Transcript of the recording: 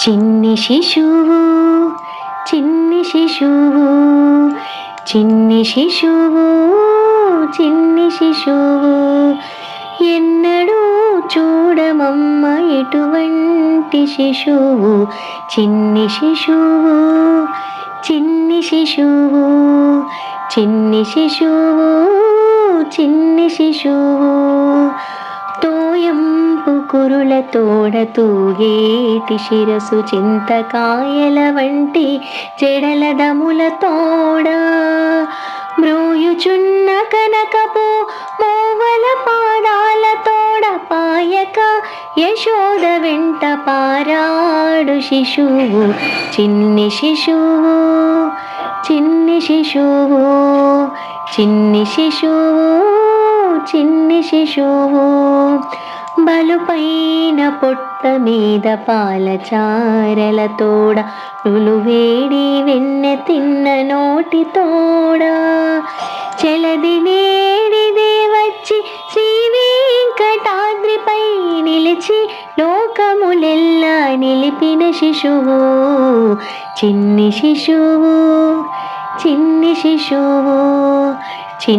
చిన్ని శిశువు చిన్ని శిశువు చిన్ని శిశువు చిన్ని శిశువు ఎన్నడూ చూడమమ్మ ఎటువంటి శిశువు చిన్ని శిశువు చిన్ని శిశువు చిన్ని శిశువు చిన్ని శిశువు తోయంపు కురుల తోడ తూగేటి శిరసు చింతకాయల వంటి చెడల దముల తోడ మ్రోయుచున్న కనకపు మోవల పాదాల తోడ పాయక యశోద వెంట పారాడు శిశువు చిన్ని శిశువు చిన్ని శిశువు చిన్ని శిశువు చిన్ని శిశువు బలుపైన పొట్ట మీద పాలచారల తోడ నులువేడి వెన్నె తిన్న నోటి తోడ చెలది నేడిదే వచ్చి శ్రీ వెంకటాద్రిపై నిలిచి లోకములెల్లా నిలిపిన శిశువు చిన్ని శిశువు చిన్ని శిశువు చిన్ని